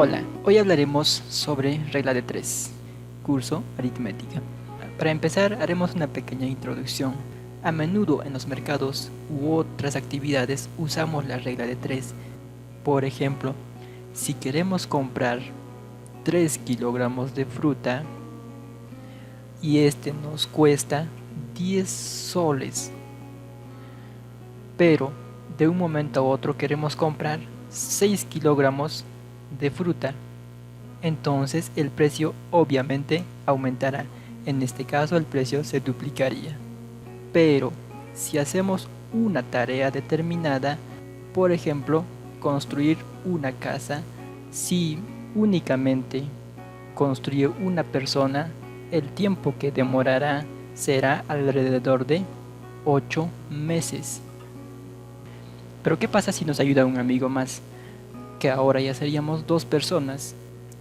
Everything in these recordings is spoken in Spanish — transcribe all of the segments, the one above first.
Hola, hoy hablaremos sobre regla de 3, curso aritmética. Para empezar, haremos una pequeña introducción. A menudo en los mercados u otras actividades usamos la regla de 3. Por ejemplo, si queremos comprar 3 kilogramos de fruta y este nos cuesta 10 soles, pero de un momento a otro queremos comprar 6 kilogramos de fruta, entonces el precio obviamente aumentará. En este caso el precio se duplicaría. Pero si hacemos una tarea determinada, por ejemplo, construir una casa, si únicamente construye una persona, el tiempo que demorará será alrededor de 8 meses. Pero ¿qué pasa si nos ayuda un amigo más? Que ahora ya seríamos 2 personas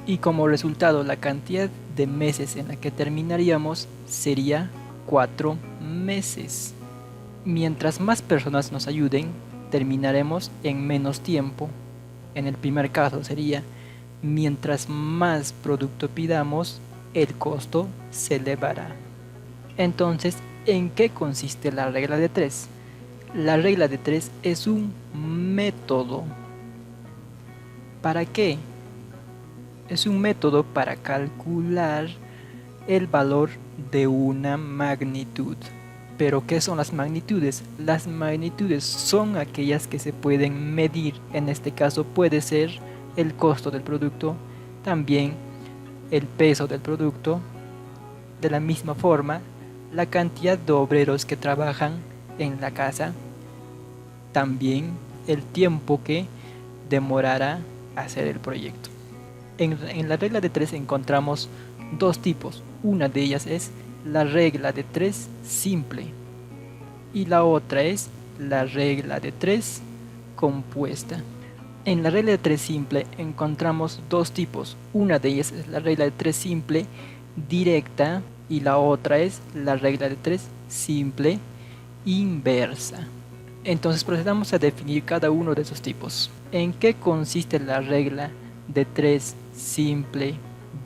y como resultado la cantidad de meses en la que terminaríamos sería 4 meses. Mientras más personas nos ayuden, terminaremos en menos tiempo. En el primer caso sería, mientras más producto pidamos, el costo se elevará. Entonces, ¿en qué consiste la regla de 3? La regla de 3 es un método. ¿Para qué? Es un método para calcular el valor de una magnitud. ¿Pero qué son las magnitudes? Las magnitudes son aquellas que se pueden medir. En este caso puede ser el costo del producto, también el peso del producto. De la misma forma, la cantidad de obreros que trabajan en la casa, también el tiempo que demorará hacer el proyecto. En la regla de 3 encontramos dos tipos. Una de ellas es la regla de 3 simple y la otra es la regla de 3 compuesta. En la regla de 3 simple encontramos dos tipos. Una de ellas es la regla de 3 simple directa y la otra es la regla de 3 simple inversa. Entonces procedamos a definir cada uno de esos tipos. ¿En qué consiste la regla de 3 simple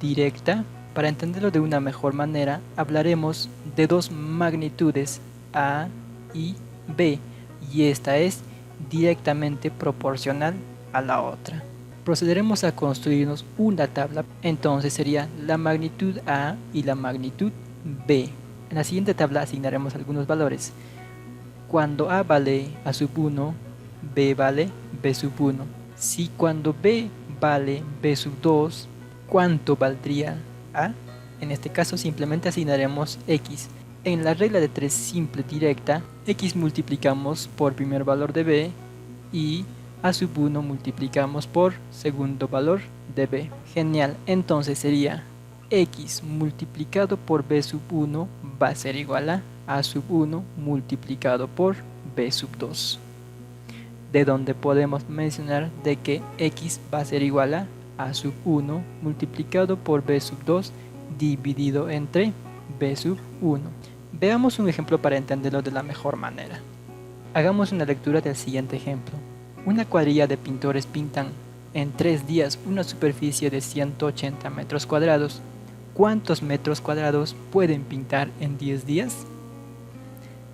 directa? Para entenderlo de una mejor manera, hablaremos de dos magnitudes A y B, y esta es directamente proporcional a la otra. Procederemos a construirnos una tabla, entonces sería la magnitud A y la magnitud B. En la siguiente tabla asignaremos algunos valores. Cuando A vale A sub 1, B vale B sub 1. Si cuando B vale B sub 2, ¿cuánto valdría A? En este caso simplemente asignaremos X. En la regla de 3 simple directa, X multiplicamos por primer valor de B y A sub 1 multiplicamos por segundo valor de B. Genial, entonces sería X multiplicado por B sub 1 va a ser igual a sub 1 multiplicado por B sub 2. De donde podemos mencionar de que X va a ser igual a sub 1 multiplicado por B sub 2 dividido entre B sub 1. Veamos un ejemplo para entenderlo de la mejor manera. Hagamos una lectura del siguiente ejemplo. Una cuadrilla de pintores pintan en 3 días una superficie de 180 metros cuadrados. ¿Cuántos metros cuadrados pueden pintar en 10 días?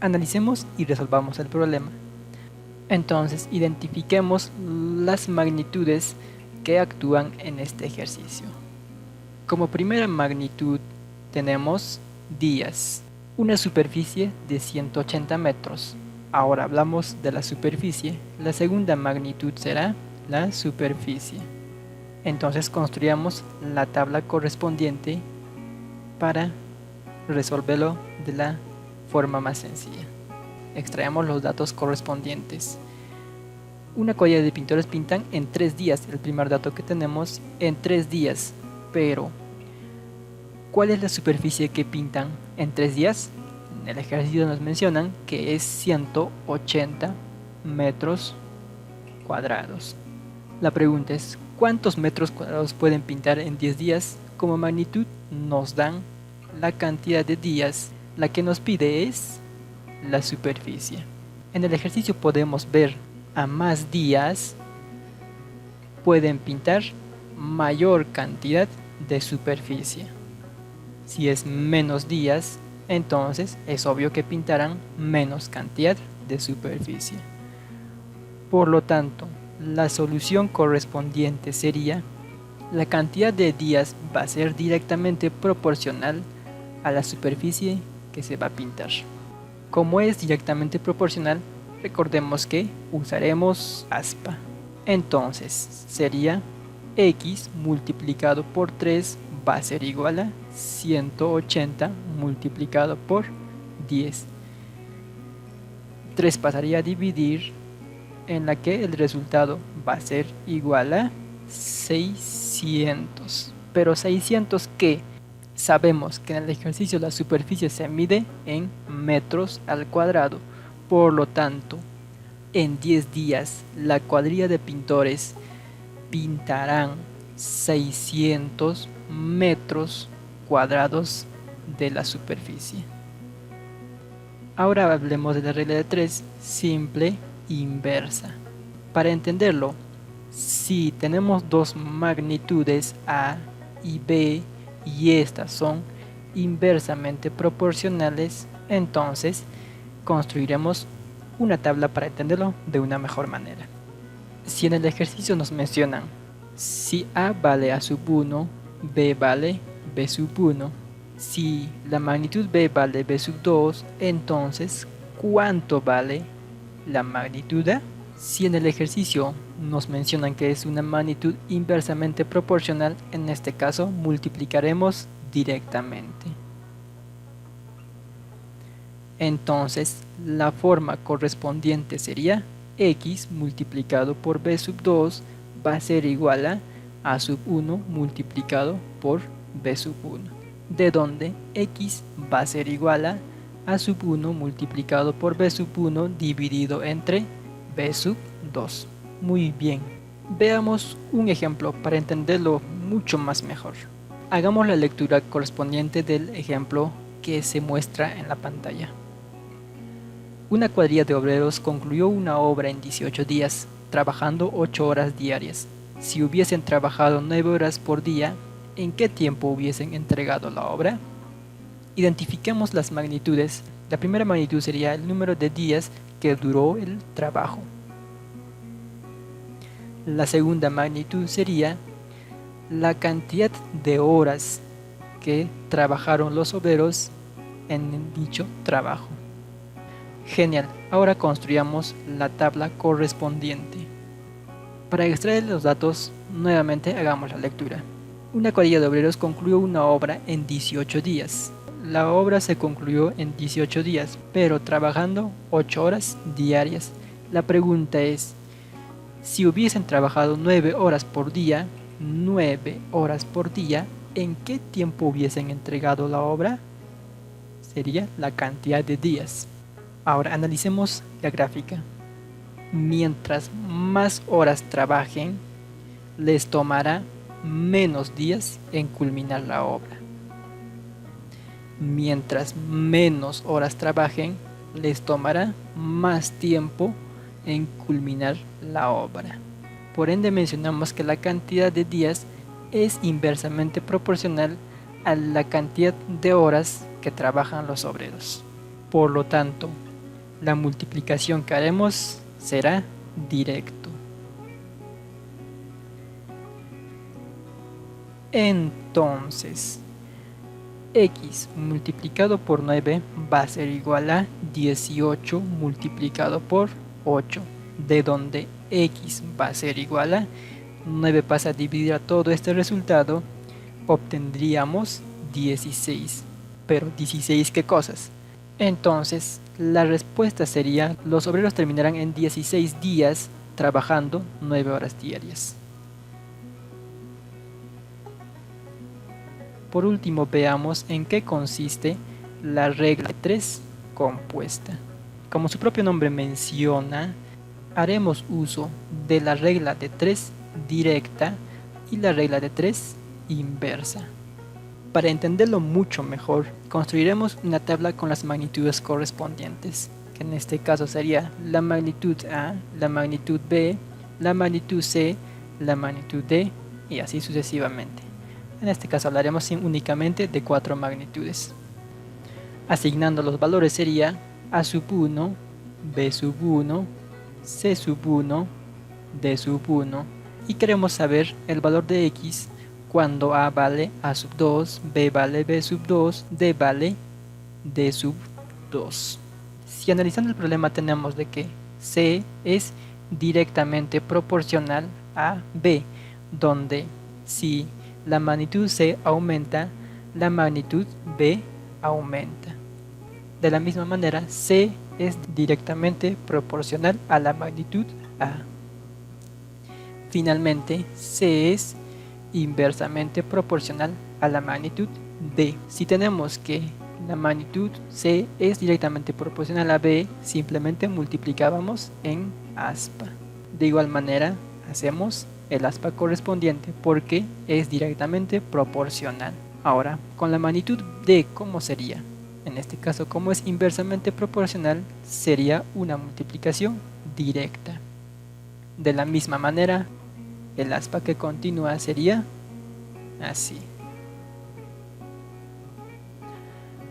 Analicemos y resolvamos el problema. Entonces, identifiquemos las magnitudes que actúan en este ejercicio. Como primera magnitud tenemos días, una superficie de 180 metros. Ahora hablamos de la superficie. La segunda magnitud será la superficie. Entonces construyamos la tabla correspondiente para resolverlo de la forma más sencilla. Extraemos los datos correspondientes. Una cuadrilla de pintores pintan en 3 días. El primer dato que tenemos en 3 días. Pero, ¿cuál es la superficie que pintan en 3 días? En el ejercicio nos mencionan que es 180 metros cuadrados. La pregunta es, ¿cuántos metros cuadrados pueden pintar en 10 días? Como magnitud nos dan la cantidad de días. La que nos pide es la superficie. En el ejercicio podemos ver a más días pueden pintar mayor cantidad de superficie. Si es menos días, entonces es obvio que pintarán menos cantidad de superficie. Por lo tanto, la solución correspondiente sería: la cantidad de días va a ser directamente proporcional a la superficie que se va a pintar. Como es directamente proporcional, recordemos que usaremos aspa. Entonces sería x multiplicado por 3 va a ser igual a 180 multiplicado por 10. 3 pasaría a dividir, en la que el resultado va a ser igual a 600. Pero 600 ¿qué? Sabemos que en el ejercicio la superficie se mide en metros al cuadrado. Por lo tanto, en 10 días la cuadrilla de pintores pintarán 600 metros cuadrados de la superficie. Ahora hablemos de la regla de 3, simple inversa. Para entenderlo, si tenemos dos magnitudes A y B y estas son inversamente proporcionales, entonces construiremos una tabla para entenderlo de una mejor manera. Si en el ejercicio nos mencionan si A vale A sub 1, B vale B sub 1, si la magnitud B vale B sub 2, entonces ¿cuánto vale la magnitud A? Si en el ejercicio nos mencionan que es una magnitud inversamente proporcional, en este caso multiplicaremos directamente. Entonces la forma correspondiente sería x multiplicado por b sub 2 va a ser igual a sub 1 multiplicado por b sub 1, de donde x va a ser igual a sub 1 multiplicado por b sub 1 dividido entre b sub 2. Muy bien, veamos un ejemplo para entenderlo mucho más mejor. Hagamos la lectura correspondiente del ejemplo que se muestra en la pantalla. Una cuadrilla de obreros concluyó una obra en 18 días, trabajando 8 horas diarias. Si hubiesen trabajado 9 horas por día, ¿en qué tiempo hubiesen entregado la obra? Identifiquemos las magnitudes. La primera magnitud sería el número de días que duró el trabajo. La segunda magnitud sería la cantidad de horas que trabajaron los obreros en dicho trabajo. Genial, ahora construyamos la tabla correspondiente. Para extraer los datos, nuevamente hagamos la lectura. Una cuadrilla de obreros concluyó una obra en 18 días. La obra se concluyó en 18 días, pero trabajando 8 horas diarias. La pregunta es, si hubiesen trabajado 9 horas por día, ¿en qué tiempo hubiesen entregado la obra? Sería la cantidad de días. Ahora analicemos la gráfica. Mientras más horas trabajen, les tomará menos días en culminar la obra. Mientras menos horas trabajen, les tomará más tiempo en culminar la obra. Por ende mencionamos que la cantidad de días es inversamente proporcional a la cantidad de horas que trabajan los obreros. Por lo tanto, la multiplicación que haremos será directo. Entonces, x multiplicado por 9 va a ser igual a 18 multiplicado por 8, de donde x va a ser igual a 9 pasa a dividir a todo este resultado, obtendríamos 16. Pero 16 ¿qué cosas? Entonces, la respuesta sería, los obreros terminarán en 16 días trabajando 9 horas diarias. Por último, veamos en qué consiste la regla de 3 compuesta. Como su propio nombre menciona, haremos uso de la regla de 3 directa y la regla de 3 inversa. Para entenderlo mucho mejor, construiremos una tabla con las magnitudes correspondientes, que en este caso sería la magnitud A, la magnitud B, la magnitud C, la magnitud D y así sucesivamente. En este caso hablaremos únicamente de 4 magnitudes. Asignando los valores sería A sub 1, B sub 1, C sub 1, D sub 1, y queremos saber el valor de X cuando A vale A sub 2, B vale B sub 2, D vale D sub 2. Si analizando el problema tenemos de que C es directamente proporcional a B, donde si la magnitud C aumenta, la magnitud B aumenta. De la misma manera, C es directamente proporcional a la magnitud A. Finalmente, C es inversamente proporcional a la magnitud D. Si tenemos que la magnitud C es directamente proporcional a B, simplemente multiplicábamos en aspa. De igual manera, hacemos el aspa correspondiente porque es directamente proporcional. Ahora, con la magnitud D, ¿cómo sería? En este caso, como es inversamente proporcional, sería una multiplicación directa. De la misma manera, el aspa que continúa sería así.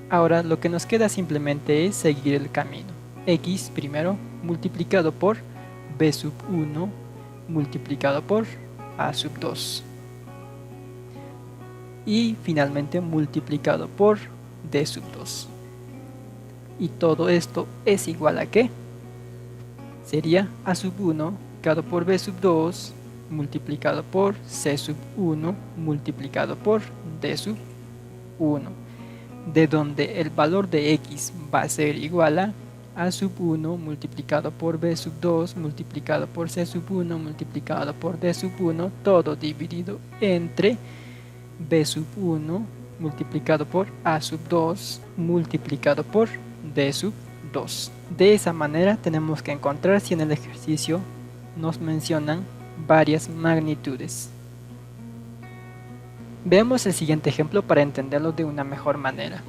Ahora lo que nos queda simplemente es seguir el camino. X primero multiplicado por B sub 1 multiplicado por A sub 2. Y finalmente multiplicado por D sub 2. Y todo esto es igual a ¿qué? Sería A sub 1 multiplicado por B sub 2 multiplicado por C sub 1 multiplicado por D sub 1. De donde el valor de X va a ser igual a sub 1 multiplicado por B sub 2 multiplicado por C sub 1 multiplicado por D sub 1, todo dividido entre B sub 1 multiplicado por A sub 2 multiplicado por D sub 2. De esa manera tenemos que encontrar si en el ejercicio nos mencionan varias magnitudes. Veamos el siguiente ejemplo para entenderlo de una mejor manera.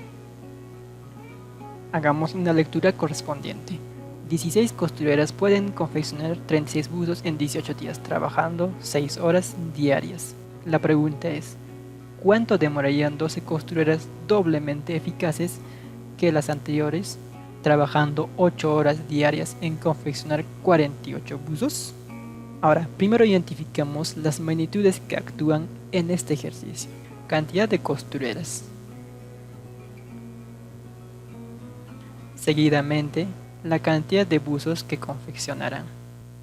Hagamos una lectura correspondiente. 16 costureras pueden confeccionar 36 buzos en 18 días, trabajando 6 horas diarias. La pregunta es, ¿cuánto demorarían 12 costureras doblemente eficaces que las anteriores, trabajando 8 horas diarias en confeccionar 48 buzos? Ahora, primero identificamos las magnitudes que actúan en este ejercicio. Cantidad de costureras. Seguidamente, la cantidad de buzos que confeccionarán.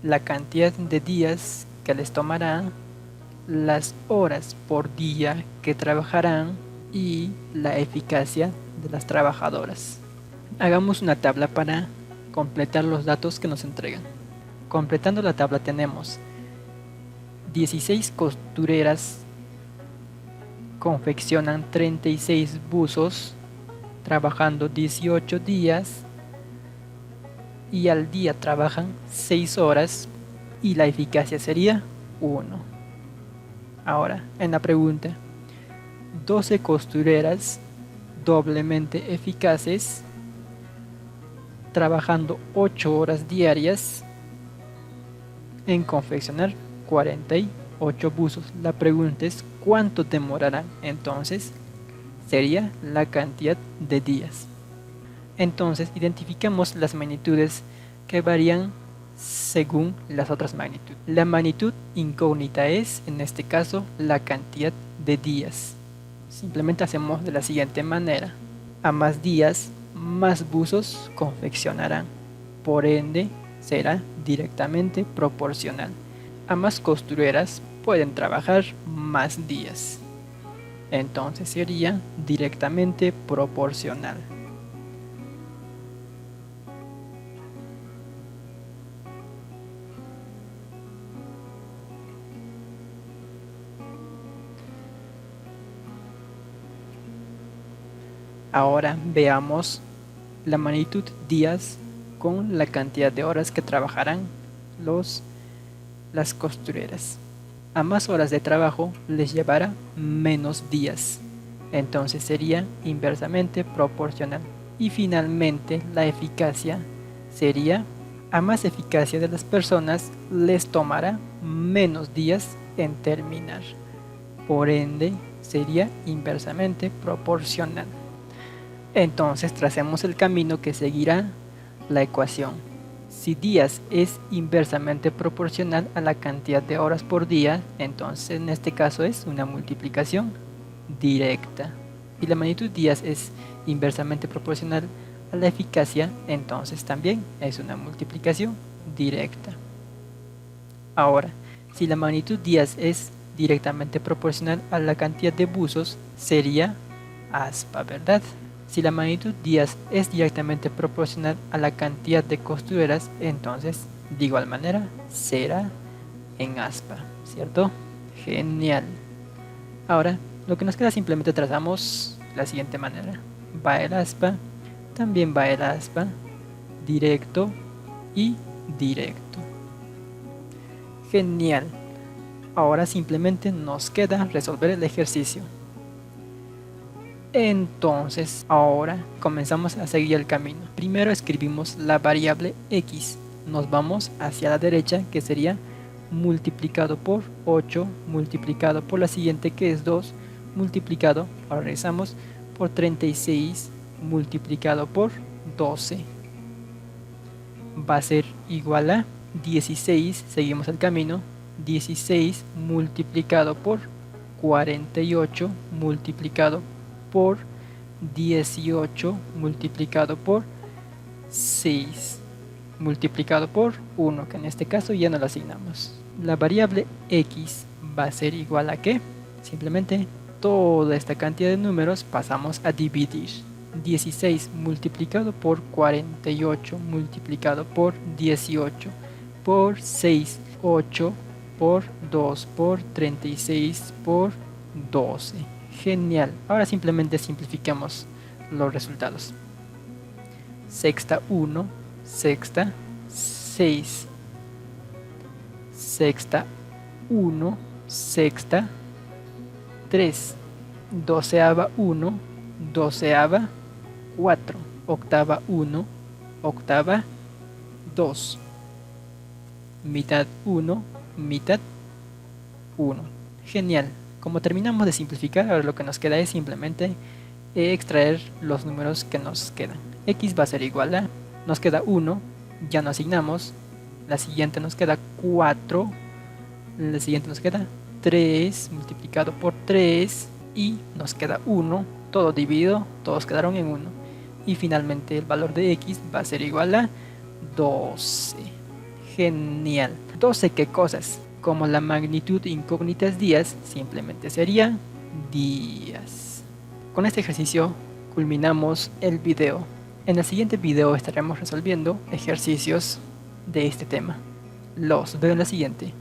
La cantidad de días que les tomará. Las horas por día que trabajarán y la eficacia de las trabajadoras. Hagamos una tabla para completar los datos que nos entregan. Completando la tabla tenemos 16 costureras confeccionan 36 buzos trabajando 18 días y al día trabajan 6 horas y la eficacia sería 1. Ahora, en la pregunta, 12 costureras doblemente eficaces trabajando 8 horas diarias en confeccionar 48 buzos. La pregunta es ¿cuánto demorarán? Entonces sería la cantidad de días. Entonces identificamos las magnitudes que varían según las otras magnitudes. La magnitud incógnita es, en este caso, la cantidad de días. Simplemente hacemos de la siguiente manera. A más días, más buzos confeccionarán. Por ende, será directamente proporcional. A más costureras pueden trabajar más días. Entonces sería directamente proporcional. Ahora veamos la magnitud días con la cantidad de horas que trabajarán las costureras. A más horas de trabajo les llevará menos días, entonces sería inversamente proporcional. Y finalmente la eficacia sería, a más eficacia de las personas les tomará menos días en terminar. por ende sería inversamente proporcional. Entonces tracemos el camino que seguirá la ecuación. Si días es inversamente proporcional a la cantidad de horas por día, entonces en este caso es una multiplicación directa. Y la magnitud días es inversamente proporcional a la eficacia, entonces también es una multiplicación directa. Ahora, si la magnitud días es directamente proporcional a la cantidad de buzos, sería aspa, ¿verdad? Si la magnitud días es directamente proporcional a la cantidad de costureras, entonces de igual manera será en aspa, ¿cierto? Genial. Ahora, lo que nos queda simplemente trazamos la siguiente manera. Va el aspa, también va el aspa, directo y directo. Genial. Ahora simplemente nos queda resolver el ejercicio. Entonces, ahora comenzamos a seguir el camino. Primero escribimos la variable x. Nos vamos hacia la derecha, que sería multiplicado por 8, multiplicado por la siguiente, que es 2, multiplicado, ahora regresamos, por 36, multiplicado por 12. Va a ser igual a 16, seguimos el camino, 16 multiplicado por 48, multiplicado por 18, multiplicado por 6, multiplicado por 1, que en este caso ya no lo asignamos. La variable x va a ser igual a ¿qué? Simplemente toda esta cantidad de números pasamos a dividir. 16 multiplicado por 48 multiplicado por 18 por 6, 8 por 2 por 36 por 12. Genial. Ahora simplemente simplifiquemos los resultados. Sexta 1, sexta 6, sexta 1, sexta 3, doceava 1, doceava 4, octava 1, octava 2, mitad 1, mitad 1. Genial. Como terminamos de simplificar, ahora lo que nos queda es simplemente extraer los números que nos quedan. X va a ser igual a, nos queda 1, ya no asignamos, la siguiente nos queda 4, la siguiente nos queda 3 multiplicado por 3 y nos queda 1, todo dividido, todos quedaron en 1. Y finalmente el valor de X va a ser igual a 12. Genial. 12, ¿qué cosas? Como la magnitud incógnita es días, simplemente sería días. Con este ejercicio culminamos el video. En el siguiente video estaremos resolviendo ejercicios de este tema. Los veo en la siguiente.